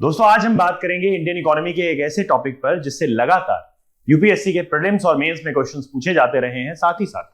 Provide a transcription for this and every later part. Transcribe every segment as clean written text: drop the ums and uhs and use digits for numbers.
दोस्तों आज हम बात करेंगे इंडियन इकोनॉमी के एक ऐसे टॉपिक पर जिससे लगातार यूपीएससी के प्रीलिम्स और मेंस में क्वेश्चंस पूछे जाते रहे हैं। साथ ही साथ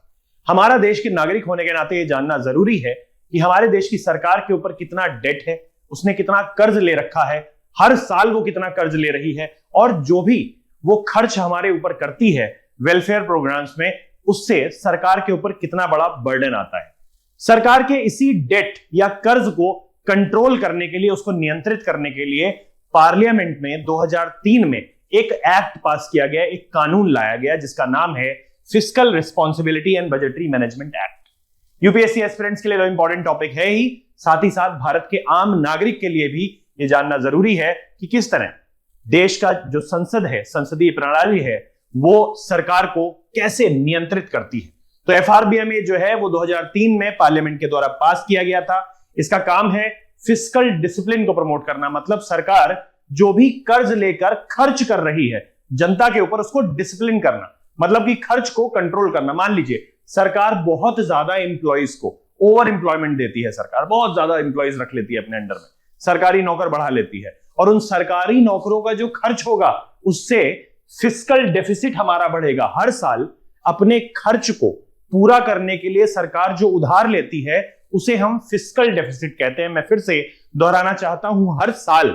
हमारा देश के नागरिक होने के नाते यह जानना जरूरी है कि हमारे देश की सरकार के ऊपर कितना डेट है, उसने कितना कर्ज ले रखा है, हर साल वो कितना कर्ज ले रही है और जो भी वो खर्च हमारे ऊपर करती है वेलफेयर प्रोग्राम्स में, उससे सरकार के ऊपर कितना बड़ा बर्डन आता है। सरकार के इसी डेट या कर्ज को कंट्रोल करने के लिए, उसको नियंत्रित करने के लिए पार्लियामेंट में 2003 में एक एक्ट पास किया गया, एक कानून लाया गया जिसका नाम है fiscal responsibility and budgetary management act. UPSC aspirants के लिए तो इंपॉर्टेंट टॉपिक है ही, साथ ही साथ भारत के आम नागरिक के लिए भी यह जानना जरूरी है कि किस तरह देश का जो संसद है, संसदीय प्रणाली है, वो सरकार को कैसे नियंत्रित करती है। तो एफआरबीएम जो है वो 2003 में पार्लियामेंट के द्वारा पास किया गया था। इसका काम है फिस्कल डिसिप्लिन को प्रमोट करना, मतलब सरकार जो भी कर्ज लेकर खर्च कर रही है जनता के ऊपर, उसको डिसिप्लिन करना, मतलब कि खर्च को कंट्रोल करना। मान लीजिए सरकार बहुत ज्यादा एम्प्लॉइज को ओवर एम्प्लॉयमेंट देती है, सरकार बहुत ज्यादा एम्प्लॉइज रख लेती है अपने अंडर में, सरकारी नौकर बढ़ा लेती है और उन सरकारी नौकरों का जो खर्च होगा उससे फिस्कल डेफिसिट हमारा बढ़ेगा। हर साल अपने खर्च को पूरा करने के लिए सरकार जो उधार लेती है उसे हम फिस्कल डेफिसिट कहते हैं। मैं फिर से दोहराना चाहता हूं, हर साल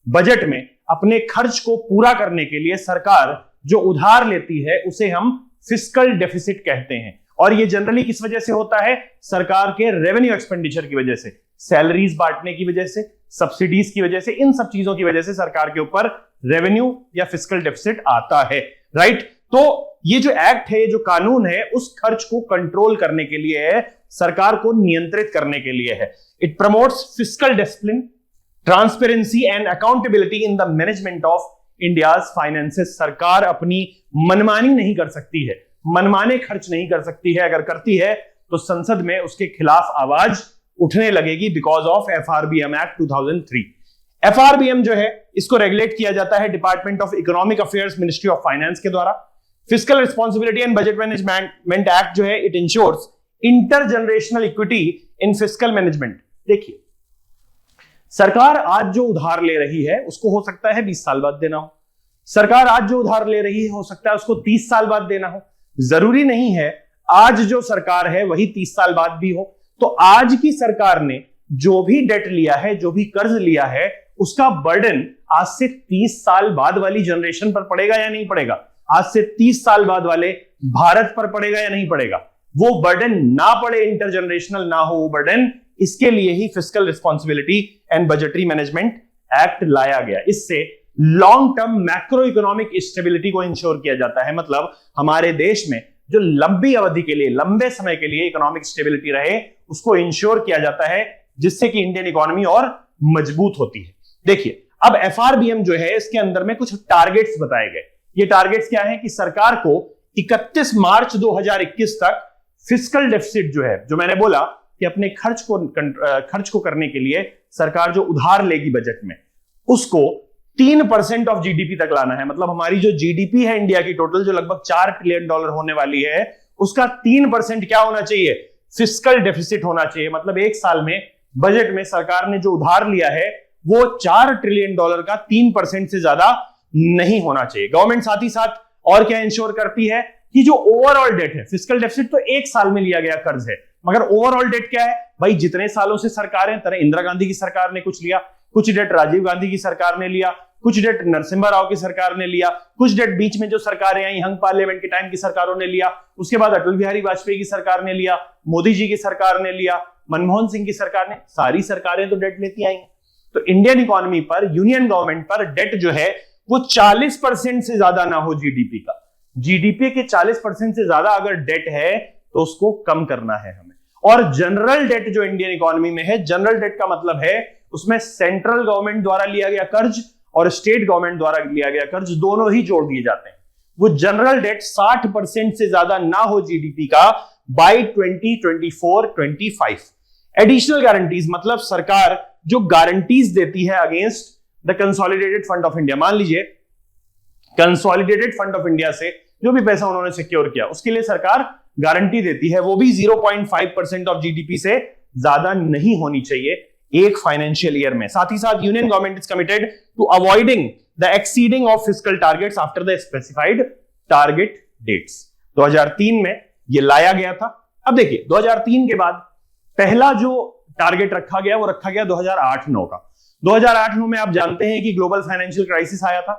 बजट में अपने खर्च को पूरा करने के लिए सरकार जो उधार लेती है उसे हम फिस्कल डेफिसिट कहते हैं। और यह जनरली किस वजह से होता है? सरकार के रेवेन्यू एक्सपेंडिचर की वजह से, सैलरीज बांटने की वजह से, सब्सिडीज की वजह से, इन सब चीजों की वजह से सरकार के ऊपर रेवेन्यू या फिस्कल डेफिसिट आता है, राइट। तो ये जो एक्ट है, जो कानून है, उस खर्च को कंट्रोल करने के लिए है, सरकार को नियंत्रित करने के लिए है। It promotes fiscal discipline, transparency and accountability in the management of India's finances. सरकार अपनी मनमानी नहीं कर सकती है, मनमाने खर्च नहीं कर सकती है। अगर करती है तो संसद में उसके खिलाफ आवाज उठने लगेगी because of FRBM act 2003। FRBM जो है इसको रेगुलेट किया जाता है department of economic affairs, ministry of finance के द्वारा। Fiscal responsibility and budget management act जो है it ensures intergenerational equity in fiscal management. देखिए, सरकार आज जो उधार ले रही है उसको हो सकता है 20 साल बाद देना हो, सरकार आज जो उधार ले रही है हो सकता है उसको 30 साल बाद देना हो। जरूरी नहीं है आज जो सरकार है वही 30 साल बाद भी हो। तो आज की सरकार ने जो भी डेट लिया है, जो भी कर्ज लिया है, उसका बर्डन आज से 30 साल बाद वाली जनरेशन पर पड़ेगा या नहीं पड़ेगा? आज से 30 साल बाद वाले भारत पर पड़ेगा या नहीं पड़ेगा? वो बर्डन ना पड़े, इंटरजनरेशनल ना हो वो बर्डन, इसके लिए ही fiscal responsibility and budgetary management act लाया गया। इससे long term macro economic stability को इंश्योर किया जाता है, मतलब हमारे देश में जो लंबी अवधि के लिए, लंबे समय के लिए इकोनॉमिक स्टेबिलिटी रहे, उसको इंश्योर किया जाता है, जिससे कि इंडियन इकोनॉमी और मजबूत होती है। देखिए, अब एफआरबीएम जो है इसके अंदर में कुछ टारगेट्स बताए गए। ये टारगेट्स क्या है कि सरकार को 31 मार्च 2021 तक फिस्कल डेफिसिट जो है, जो मैंने बोला कि अपने खर्च को करने के लिए सरकार जो उधार लेगी बजट में, उसको 3% ऑफ जीडीपी तक लाना है। मतलब हमारी जो जीडीपी है इंडिया की टोटल, जो लगभग $4 ट्रिलियन होने वाली है, उसका 3% क्या होना चाहिए? फिस्कल डेफिसिट होना चाहिए। मतलब एक साल में बजट में सरकार ने जो उधार लिया है वो $4 ट्रिलियन का 3% से ज्यादा नहीं होना चाहिए। गवर्नमेंट साथ ही साथ और क्या इंश्योर करती है कि जो ओवरऑल डेट है, फिस्कल डेफिसिट तो एक साल में लिया गया कर्ज है, मगर ओवरऑल डेट क्या है भाई? जितने सालों से सरकारें, तरह इंदिरा गांधी की सरकार ने कुछ लिया, कुछ डेट राजीव गांधी की सरकार ने लिया, कुछ डेट नरसिम्हा राव की सरकार ने लिया, कुछ डेट बीच में जो सरकारें आई हंग पार्लियामेंट के टाइम की सरकारों ने लिया, उसके बाद अटल बिहारी वाजपेयी की सरकार ने लिया, मोदी जी की सरकार ने लिया, मनमोहन सिंह की सरकार ने, सारी सरकारें तो डेट लेती आई। तो इंडियन इकोनॉमी पर, यूनियन गवर्नमेंट पर डेट जो है वो 40% से ज्यादा ना हो जीडीपी का। जीडीपी के 40% से ज्यादा अगर डेट है तो उसको कम करना है हमें। और जनरल डेट जो इंडियन इकोनॉमी में है, जनरल डेट का मतलब है उसमें सेंट्रल गवर्नमेंट द्वारा लिया गया कर्ज और स्टेट गवर्नमेंट द्वारा लिया गया कर्ज दोनों ही जोड़ दिए जाते हैं। वो जनरल डेट 60% से ज्यादा ना हो जीडीपी का बाय 2024-25। एडिशनल गारंटीज, मतलब सरकार जो गारंटीज देती है against the consolidated fund of India. मान लीजिए कंसोलिडेटेड फंड ऑफ इंडिया से जो भी पैसा उन्होंने सिक्योर किया उसके लिए सरकार गारंटी देती है, वो भी 0.5% ऑफ जीडीपी से ज्यादा नहीं होनी चाहिए। एक फाइनेंशियल ईयर में। साथ ही साथ union government is committed to avoiding the exceeding of fiscal targets after the specified target dates. 2003 में ये लाया गया था। अब देखिए 2003 के बाद पहला जो टारगेट रखा गया वो रखा गया 2008-9 का। 2008-9 में आप जानते हैं कि ग्लोबल फाइनेंशियल क्राइसिस आया था,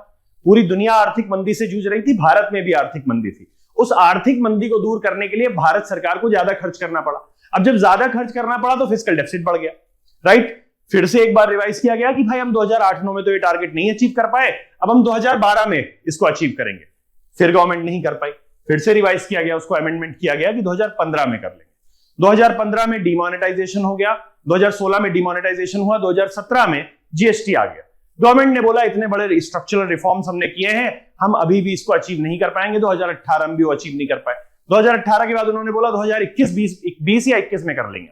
पूरी दुनिया आर्थिक मंदी से जूझ रही थी, भारत में भी आर्थिक मंदी थी। उस आर्थिक मंदी को दूर करने के लिए भारत सरकार को ज्यादा खर्च करना पड़ा। अब जब ज्यादा खर्च करना पड़ा तो फिस्कल डेफिसिट बढ़ गया, राइट। फिर से एक बार रिवाइज किया गया कि भाई हम 2008-9 में तो ये टारगेट नहीं अचीव कर पाए, अब हम 2012 में इसको अचीव करेंगे। फिर गवर्नमेंट नहीं कर पाई, फिर से रिवाइज किया गया, उसको अमेंडमेंट किया गया कि 2015 में कर लेंगे। 2015 में डिमोनेटाइजेशन हो गया, 2016 में डिमोनेटाइजेशन हुआ, 2017 में जीएसटी आ गया। गवर्नमेंट ने बोला इतने बड़े स्ट्रक्चरल रिफॉर्म्स हमने किए हैं, हम अभी भी इसको अचीव नहीं कर पाएंगे। 2018 में भी वो अचीव नहीं कर पाए। 2018 के बाद उन्होंने बोला 2021 या 21 में कर लेंगे।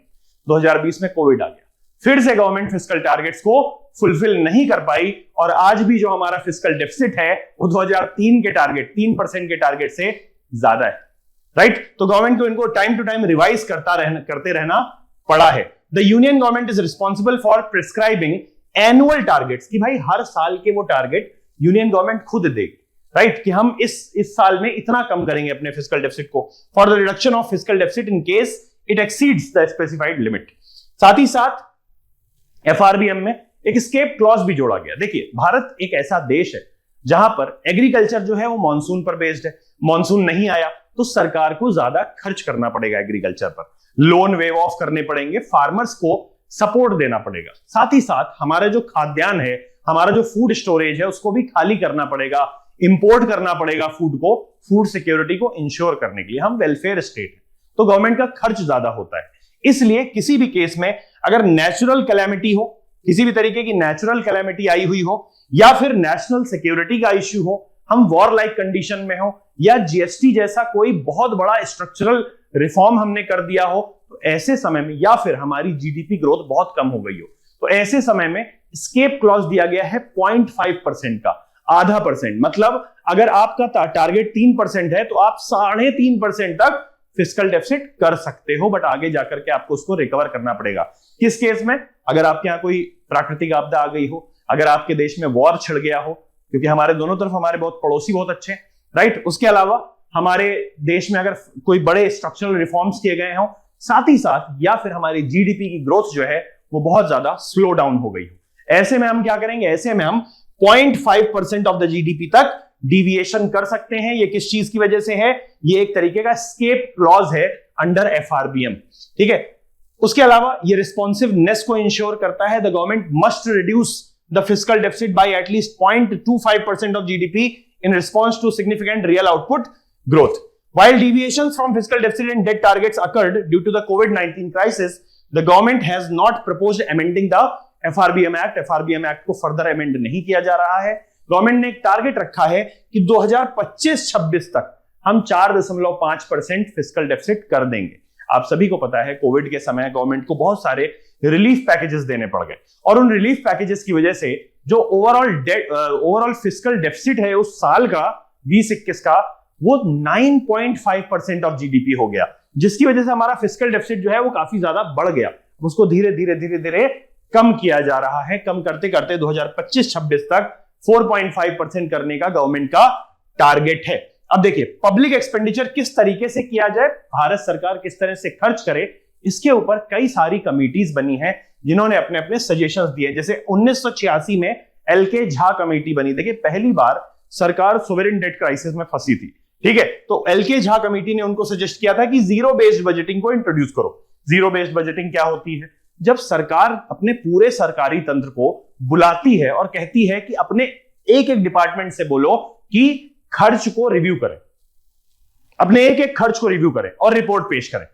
2020 में कोविड आ गया, फिर से गवर्नमेंट फिस्कल टारगेट्स को फुलफिल नहीं कर पाई और आज भी जो हमारा फिस्कल डेफिसिट है वो 2003 के टारगेट 3% के टारगेट से ज्यादा है, राइट। तो गवर्नमेंट को इनको टाइम टू टाइम रिवाइज करते रहना पड़ा है। The union government is responsible for prescribing annual targets, कि भाई हर साल के वो टारगेट यूनियन गवर्नमेंट खुद देगी, राइट, कि हम इस साल में इतना कम करेंगे अपने फिस्कल डेफिसिट को, for the reduction of fiscal deficit in case it exceeds the specified limit. साथ ही साथ एफआरबीएम में एक एस्केप क्लॉज भी जोड़ा गया। देखिए भारत एक ऐसा देश है जहां पर एग्रीकल्चर जो है वो मानसून पर बेस्ड है। मानसून नहीं आया तो सरकार को ज्यादा खर्च करना पड़ेगा एग्रीकल्चर पर, लोन वेव ऑफ करने पड़ेंगे, फार्मर्स को सपोर्ट देना पड़ेगा। साथ ही साथ हमारा जो खाद्यान्न है, हमारा जो फूड स्टोरेज है, उसको भी खाली करना पड़ेगा, इंपोर्ट करना पड़ेगा फूड को, फूड सिक्योरिटी को इंश्योर करने के लिए। हम वेलफेयर स्टेट है तो गवर्नमेंट का खर्च ज्यादा होता है। इसलिए किसी भी केस में अगर नेचुरल कैलेमिटी हो, किसी भी तरीके की नेचुरल कैलेमिटी आई हुई हो, या फिर नेशनल सिक्योरिटी का इश्यू हो, हम वॉर लाइक कंडीशन में हो, या जीएसटी जैसा कोई बहुत बड़ा स्ट्रक्चरल रिफॉर्म हमने कर दिया हो, तो ऐसे समय में, या फिर हमारी जीडीपी ग्रोथ बहुत कम हो गई हो, तो ऐसे समय में एस्केप क्लॉज दिया गया है 0.5% का, आधा परसेंट। मतलब अगर आपका टारगेट 3% है तो आप 3.5% तक फिस्कल डेफिसिट कर सकते हो, बट आगे जाकर के आपको उसको रिकवर करना पड़ेगा। किस केस में? अगर आपके यहां कोई प्राकृतिक आपदा आ गई हो, अगर आपके देश में वॉर छिड़ गया हो, क्योंकि हमारे दोनों तरफ हमारे बहुत पड़ोसी बहुत अच्छे हैं, राइट। उसके अलावा हमारे देश में अगर कोई बड़े स्ट्रक्चरल रिफॉर्म्स किए गए हों, साथ ही साथ या फिर हमारी जीडीपी की ग्रोथ जो है वो बहुत ज्यादा स्लो डाउन हो गई हो, ऐसे में हम क्या करेंगे? ऐसे में हम 0.5% ऑफ द जीडीपी तक डिविएशन कर सकते हैं। ये किस चीज की वजह से है? ये एक तरीके का एस्केप क्लॉज है अंडर एफआरबीएम, ठीक है। उसके अलावा ये रिस्पॉन्सिवनेस को इंश्योर करता है। The government must reduce the fiscal deficit bye at least 0.25% of GDP in response to significant real output growth. While deviations from fiscal deficit and debt targets occurred due to the COVID-19 crisis, the government has not proposed amending the FRBM Act. FRBM Act को further amend नहीं किया जा रहा है। Government ने एक target रखा है कि 2025-26 तक हम 4.5% फिस्कल डेफिसिट कर देंगे। आप सभी को पता है कोविड के समय गवर्नमेंट को बहुत सारे रिलीफ पैकेजेस देने पड़ गए, और उन रिलीफ पैकेजेस की वजह से जो ओवरऑल फिस्कल डेफिसिट है उस साल का 2021 का, वो 9.5% ऑफ जीडीपी हो गया, जिसकी वजह से हमारा फिस्कल डेफिसिट जो है वो काफी ज्यादा बढ़ गया। उसको धीरे धीरे कम किया जा रहा है। कम करते करते 2025-26 तक 4.5% करने का गवर्नमेंट का टारगेट है। अब देखिए पब्लिक एक्सपेंडिचर किस तरीके से किया जाए, भारत सरकार किस तरह से खर्च करे, इसके ऊपर कई सारी कमिटीज बनी है जिन्होंने अपने अपने सजेशंस दिए। जैसे 1986 में एलके झा कमेटी बनी। देखिए पहली बार सरकार सोवरेन डेट क्राइसिस में फंसी थी, ठीक है, तो एलके झा कमेटी ने उनको सजेस्ट किया था कि जीरो बेस्ड बजटिंग को इंट्रोड्यूस करो। जीरो बेस्ड बजटिंग क्या होती है? जब सरकार अपने पूरे सरकारी तंत्र को बुलाती है और कहती है कि अपने एक एक डिपार्टमेंट से बोलो कि खर्च को रिव्यू करें, अपने एक एक खर्च को रिव्यू करें और रिपोर्ट पेश करें,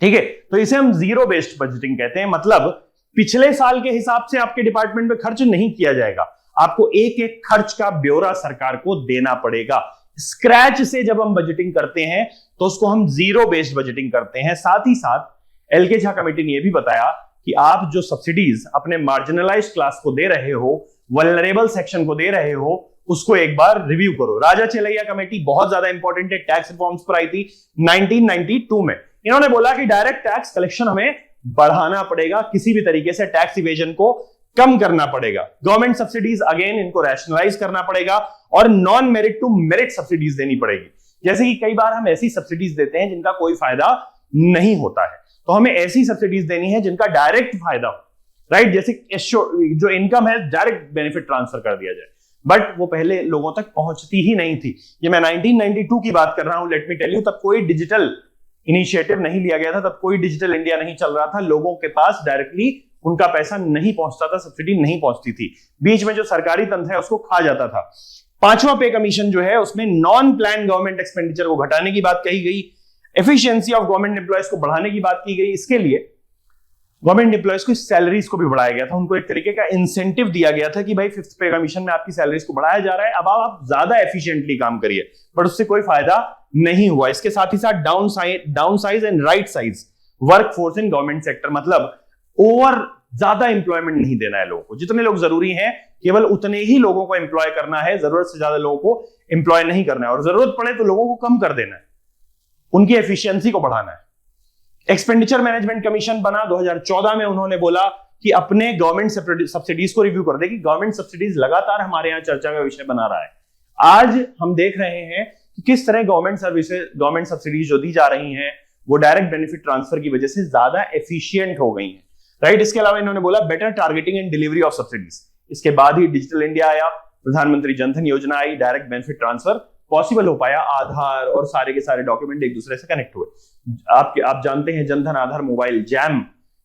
ठीक है, तो इसे हम जीरो बेस्ड बजटिंग कहते हैं। मतलब पिछले साल के हिसाब से आपके डिपार्टमेंट में खर्च नहीं किया जाएगा, आपको एक एक खर्च का ब्यौरा सरकार को देना पड़ेगा। स्क्रैच से जब हम बजटिंग करते हैं तो उसको हम जीरो बेस्ड बजटिंग करते हैं। साथ ही साथ एलके झा कमेटी ने यह भी बताया कि आप जो सब्सिडीज अपने मार्जिनलाइज्ड क्लास को दे रहे हो, वल्नरेबल सेक्शन को दे रहे हो, उसको एक बार रिव्यू करो। राजा चेलैया कमेटी बहुत ज्यादा इंपॉर्टेंट है, टैक्स रिफॉर्म्स पर आई थी 1992 में। इन्होंने बोला कि डायरेक्ट टैक्स कलेक्शन हमें बढ़ाना पड़ेगा, किसी भी तरीके से टैक्स इवेजन को कम करना पड़ेगा। गवर्नमेंट सब्सिडीज अगेन इनको रैशनलाइज करना पड़ेगा और non merit to merit subsidies देनी पड़ेगी। जैसे कि कई बार हम ऐसी सब्सिडीज देते हैं जिनका कोई फायदा नहीं होता है, तो हमें ऐसी सब्सिडीज देनी है जिनका डायरेक्ट फायदा हो, राइट। जैसे जो इनकम है डायरेक्ट बेनिफिट ट्रांसफर कर दिया जाए, बट वो पहले लोगों तक पहुंचती ही नहीं थी। ये मैं 1992 की बात कर रहा हूं, लेट मी टेल यू, तब कोई डिजिटल इनिशिएटिव नहीं लिया गया था, तब कोई डिजिटल इंडिया नहीं चल रहा था, लोगों के पास डायरेक्टली उनका पैसा नहीं पहुंचता था, सब्सिडी नहीं पहुंचती थी, बीच में जो सरकारी तंत्र है उसको खा जाता था। पांचवा पे कमीशन जो है उसमें नॉन प्लान गवर्नमेंट एक्सपेंडिचर को घटाने की बात कही गई, एफिशिएंसी ऑफ गवर्नमेंट एम्प्लॉयज को बढ़ाने की बात की गई। इसके लिए गवर्नमेंट एम्प्लॉयज को सैलरीज को भी बढ़ाया गया था, उनको एक तरीके का इंसेंटिव दिया गया था कि भाई फिफ्थ पे कमीशन में आपकी सैलरीज को बढ़ाया जा रहा है, अब आप ज्यादा एफिशिएंटली काम करिए, बट उससे कोई फायदा नहीं हुआ। इसके साथ ही साथ down size and right size work force in government sector, मतलब ओवर ज्यादा एम्प्लॉयमेंट नहीं देना है लोगों को, जितने लोग जरूरी हैं केवल उतने ही लोगों को एम्प्लॉय करना है, जरूरत से ज्यादा लोगों को एम्प्लॉय नहीं करना है, और जरूरत पड़े तो लोगों को कम कर देना है, उनकी एफिशिएंसी को बढ़ाना है। एक्सपेंडिचर मैनेजमेंट कमीशन बना 2014 में, उन्होंने बोला कि अपने गवर्नमेंट सब्सिडीज को रिव्यू कर दे, कि गवर्नमेंट सब्सिडीज लगातार हमारे यहां चर्चा का विषय बना रहा है। आज हम देख रहे हैं कि किस तरह गवर्नमेंट सब्सिडीज जो दी जा रही हैं वो डायरेक्ट बेनिफिट ट्रांसफर की वजह से ज्यादा एफिशिएंट हो गई हैं, राइट। इसके अलावा इन्होंने बोला better targeting and delivery of subsidies. इसके बाद ही डिजिटल इंडिया आया, प्रधानमंत्री जनधन योजना आई, डायरेक्ट बेनिफिट ट्रांसफर पॉसिबल हो पाया, आधार और सारे के सारे डॉक्यूमेंट एक दूसरे से कनेक्ट हुए। आप जानते हैं जनधन आधार मोबाइल जैम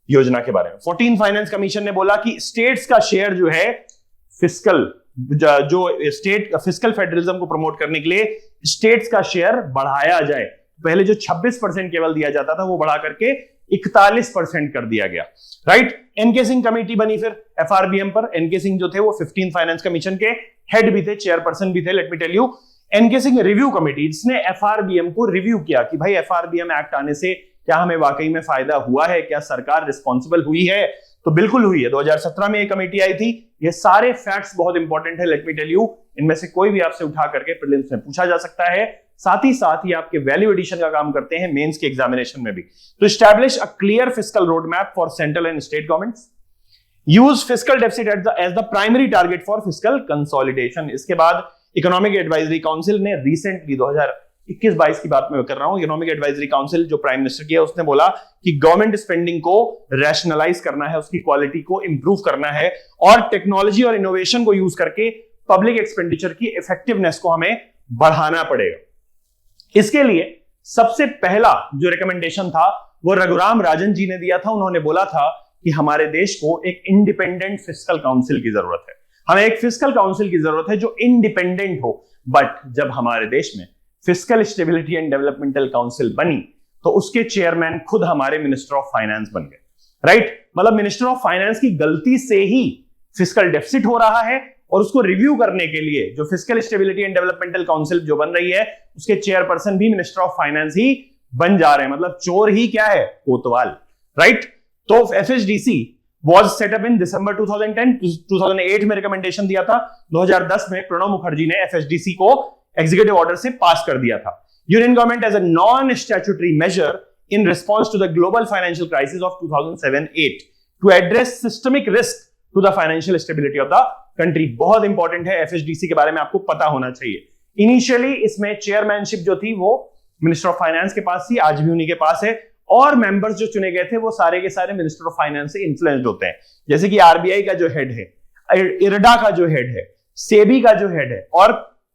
योजना के बारे में। 14 फाइनेंस कमीशन ने बोला कि स्टेट्स का शेयर जो है फिस्कल फेडरलिज्म को प्रमोट करने के लिए स्टेट्स का शेयर बढ़ाया जाए। पहले जो 26% केवल दिया जाता था वो बढ़ा करके 41% कर दिया गया, राइट। एनके सिंह कमेटी बनी फिर एफआरबीएम पर। एनके सिंह जो थे वो 15 फाइनेंस कमीशन के हेड भी थे, चेयरपर्सन भी थे। Let me tell you, NK Singh review committee, जिसने एफआरबीएम को रिव्यू किया कि भाई एफआरबीएम एक्ट आने से क्या हमें वाकई में फायदा हुआ है, क्या सरकार रिस्पॉन्सिबल हुई है, तो बिल्कुल हुई है। 2017 में एक कमेटी आई थी। ये सारे फैक्ट्स बहुत इंपॉर्टेंट है, लेट मी टेल यू, इनमें से कोई भी आपसे उठा करके प्रीलिम्स में पूछा जा सकता है, साथ ही आपके वैल्यू एडिशन का काम करते हैं मेंस के एग्जामिनेशन में भी। तो establish a clear fiscal road map for central and state governments, use fiscal deficit as the primary target for fiscal consolidation. इसके बाद इकोनॉमिक एडवाइजरी काउंसिल ने रिसेंटली 2021-22 की बात मैं कर रहा हूं, इकोनॉमिक एडवाइजरी काउंसिल जो प्राइम मिनिस्टर की है, उसने बोला कि गवर्नमेंट स्पेंडिंग को रैशनलाइज करना है, उसकी क्वालिटी को इंप्रूव करना है, और टेक्नोलॉजी और इनोवेशन को यूज करके पब्लिक एक्सपेंडिचर की इफेक्टिवनेस को हमें बढ़ाना पड़ेगा। इसके लिए सबसे पहला जो रिकमेंडेशन था वो रघुराम राजन जी ने दिया था। उन्होंने बोला था कि हमारे देश को एक इंडिपेंडेंट फिस्कल काउंसिल की जरूरत है, हमें एक फिस्कल काउंसिल की जरूरत है जो इंडिपेंडेंट हो। बट जब हमारे देश में fiscal stability and developmental council बनी तो उसके चेयरमैन खुद हमारे मिनिस्टर ऑफ फाइनेंस बन गए, राइट। मतलब मिनिस्टर ऑफ फाइनेंस की गलती से ही फिस्कल डेफिसिट हो रहा है, और उसको रिव्यू करने के लिए जो fiscal stability and developmental council जो बन रही है उसके चेयरपर्सन भी मिनिस्टर ऑफ फाइनेंस ही बन जा रहे हैं। मतलब चोर ही क्या है, कोतवाल, राइट। तो FSDC was set up in December 2010, 2008 में रिकमेंडेशन दिया था, 2010 में प्रणब मुखर्जी ने एफएसडीसी को एग्जीक्यूटिव ऑर्डर से पास कर दिया था। Union government as a non statutory measure in response to the global financial crisis of 2007-8 to address systemic risk to the financial stability of the country. बहुत इंपॉर्टेंट है, एफएसडीसी के बारे में आपको पता होना चाहिए। इनिशियली इसमें चेयरमैनशिप जो थी वो मिनिस्टर ऑफ फाइनेंस के पास थी, आज भी उन्हीं के पास है, और मेंबर्स जो चुने गए थे वो सारे के सारे मिनिस्टर ऑफ फाइनेंस से इन्फ्लुएंस्ड होते हैं। जैसे कि आरबीआई का जो हेड है, इरडा का जो हेड है, सेबी का जो हेड है, और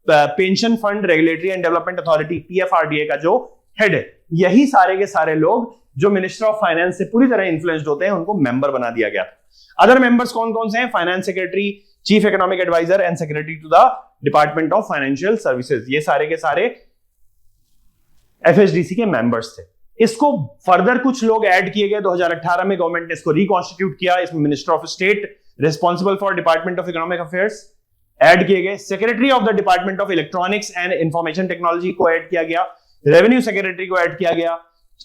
pension fund regulatory and development authority PFRDA का जो हेड है, यही सारे के सारे लोग जो मिनिस्टर ऑफ फाइनेंस से पूरी तरह इन्फ्लुएंस्ड होते हैं उनको मेंबर बना दिया गया था। अदर मेंबर्स कौन कौन से हैं? Finance secretary, chief economic adviser and secretary to the department of financial services, ये सारे के सारे एफएसडीसी के मेंबर्स थे। इसको फर्दर कुछ लोग ऐड किए गए 2018 में, गवर्नमेंट ने इसको रिकॉन्स्टिट्यूट किया। इसमें minister of state responsible for department of economic affairs add किए गए, secretary of the department of electronics and information technology को ऐड किया गया, रेवेन्यू सेक्रेटरी को ऐड किया गया,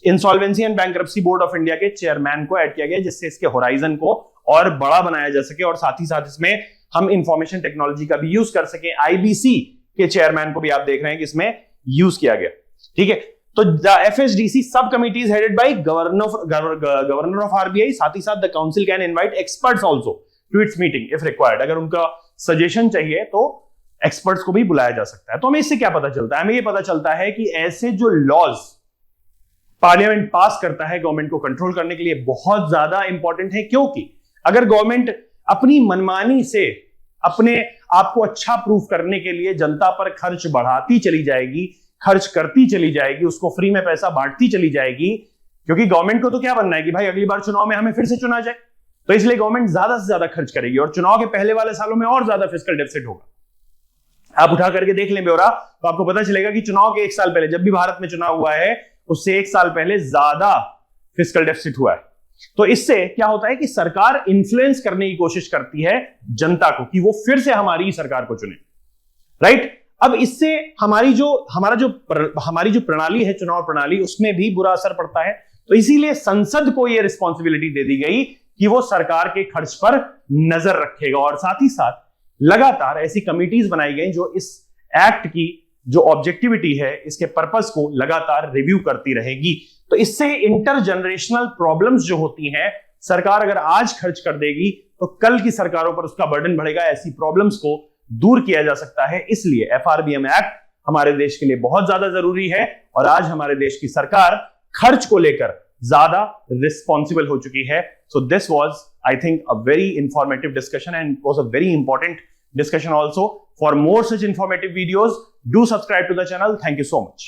insolvency and bankruptcy board of India के चेयरमैन को ऐड किया गया, जिससे इसके होराइजन को और बड़ा बनाया जा सके, और साथ ही साथ इसमें हम इंफॉर्मेशन टेक्नोलॉजी का भी यूज कर सके। आईबीसी के चेयरमैन को भी आप देख रहे हैं कि इसमें यूज किया गया, ठीक है। तो the FSDC sub committee is headed by governor of RBI, साथ ही साथ the council can invite experts also to its meeting if required. अगर उनका सजेशन चाहिए तो एक्सपर्ट्स को भी बुलाया जा सकता है। तो हमें इससे क्या पता चलता है? हमें ये पता चलता है कि ऐसे जो लॉज पार्लियामेंट पास करता है गवर्नमेंट को कंट्रोल करने के लिए, बहुत ज्यादा इंपॉर्टेंट है। क्योंकि अगर गवर्नमेंट अपनी मनमानी से अपने आप को अच्छा प्रूफ करने के लिए जनता पर खर्च बढ़ाती चली जाएगी, खर्च करती चली जाएगी, उसको फ्री में पैसा बांटती चली जाएगी, क्योंकि गवर्नमेंट को तो क्या बनना है कि भाई अगली बार चुनाव में हमें फिर से चुना जाए, तो इसलिए गवर्नमेंट ज्यादा से ज्यादा खर्च करेगी और चुनाव के पहले वाले सालों में और ज्यादा फिस्कल डेफिसिट होगा। आप उठा करके देख लें ब्यौरा, तो आपको पता चलेगा कि चुनाव के एक साल पहले, जब भी भारत में चुनाव हुआ है उससे एक साल पहले ज्यादा फिस्कल डेफिसिट हुआ है। तो इससे क्या होता है कि सरकार इन्फ्लुएंस करने की कोशिश करती है जनता को कि वो फिर से हमारी सरकार को चुने, राइट। अब इससे हमारी जो प्रणाली है, चुनाव प्रणाली, उसमें भी बुरा असर पड़ता है। तो इसीलिए संसद को यह रिस्पॉन्सिबिलिटी दे दी गई कि वो सरकार के खर्च पर नजर रखेगा और साथ ही साथ लगातार ऐसी कमिटीज बनाई गई जो इस एक्ट की जो ऑब्जेक्टिविटी है, इसके पर्पस को लगातार रिव्यू करती रहेगी। तो इससे इंटर जनरेशनल प्रॉब्लम्स जो होती हैं, सरकार अगर आज खर्च कर देगी तो कल की सरकारों पर उसका बर्डन बढ़ेगा। ऐसी प्रॉब्लम्स को दूर किया जा सकता है। इसलिए FRBM एक्ट हमारे देश के लिए बहुत ज्यादा जरूरी है और आज हमारे देश की सरकार खर्च को लेकर ज्यादा रिस्पॉन्सिबल हो चुकी है। So this was, I think, a very informative discussion and was a very important discussion also. For more such informative videos, do subscribe to the channel. Thank you so much.